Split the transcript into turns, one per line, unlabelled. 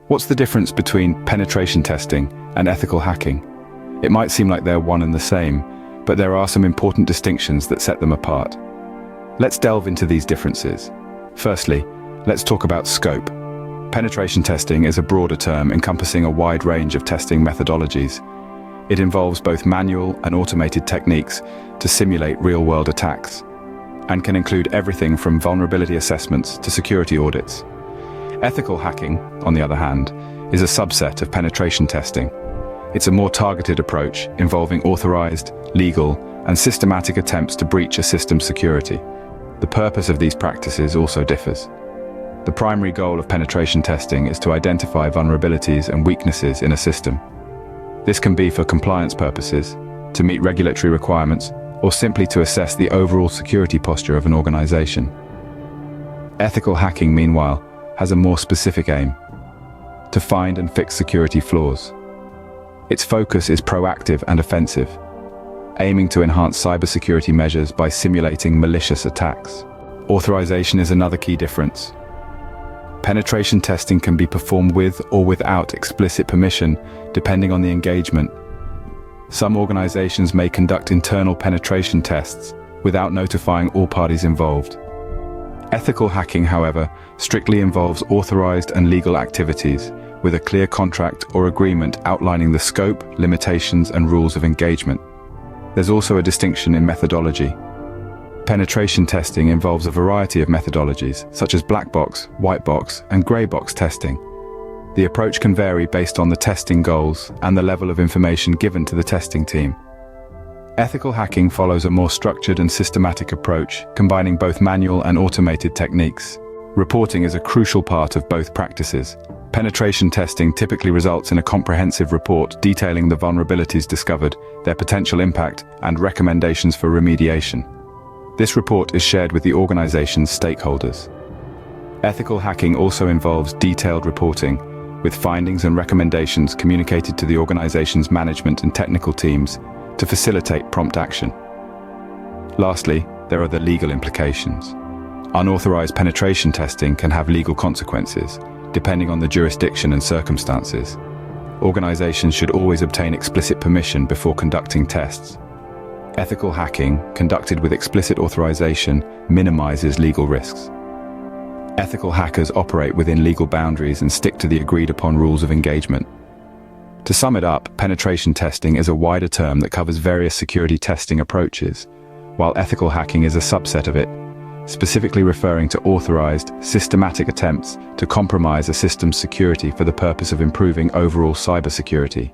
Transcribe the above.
What's the difference between penetration testing and ethical hacking? It might seem like they're one and the same, but there are some important distinctions that set them apart. Let's delve into these differences. Firstly, let's talk about scope. Penetration testing is a broader term encompassing a wide range of testing methodologies. It involves both manual and automated techniques to simulate real-world attacks, and can include everything from vulnerability assessments to security audits. Ethical hacking, on the other hand, is a subset of penetration testing. It's a more targeted approach involving authorized, legal, and systematic attempts to breach a system's security. The purpose of these practices also differs. The primary goal of penetration testing is to identify vulnerabilities and weaknesses in a system. This can be for compliance purposes, to meet regulatory requirements, or simply to assess the overall security posture of an organization. Ethical hacking, meanwhile, has a more specific aim: to find and fix security flaws. Its focus is proactive and offensive, aiming to enhance cybersecurity measures by simulating malicious attacks. Authorization is another key difference. Penetration testing can be performed with or without explicit permission, depending on the engagement. Some organizations may conduct internal penetration tests without notifying all parties involved. Ethical hacking, however, strictly involves authorized and legal activities, with a clear contract or agreement outlining the scope, limitations, and rules of engagement. There's also a distinction in methodology. Penetration testing involves a variety of methodologies, such as black box, white box, and gray box testing. The approach can vary based on the testing goals and the level of information given to the testing team. Ethical hacking follows a more structured and systematic approach, combining both manual and automated techniques. Reporting is a crucial part of both practices. Penetration testing typically results in a comprehensive report detailing the vulnerabilities discovered, their potential impact, and recommendations for remediation. This report is shared with the organization's stakeholders. Ethical hacking also involves detailed reporting, with findings and recommendations communicated to the organization's management and technical teams to facilitate prompt action. Lastly, there are the legal implications. Unauthorized penetration testing can have legal consequences, depending on the jurisdiction and circumstances. Organizations should always obtain explicit permission before conducting tests. Ethical hacking, conducted with explicit authorization, minimizes legal risks. Ethical hackers operate within legal boundaries and stick to the agreed-upon rules of engagement. To sum it up, penetration testing is a wider term that covers various security testing approaches, while ethical hacking is a subset of it, specifically referring to authorized, systematic attempts to compromise a system's security for the purpose of improving overall cybersecurity.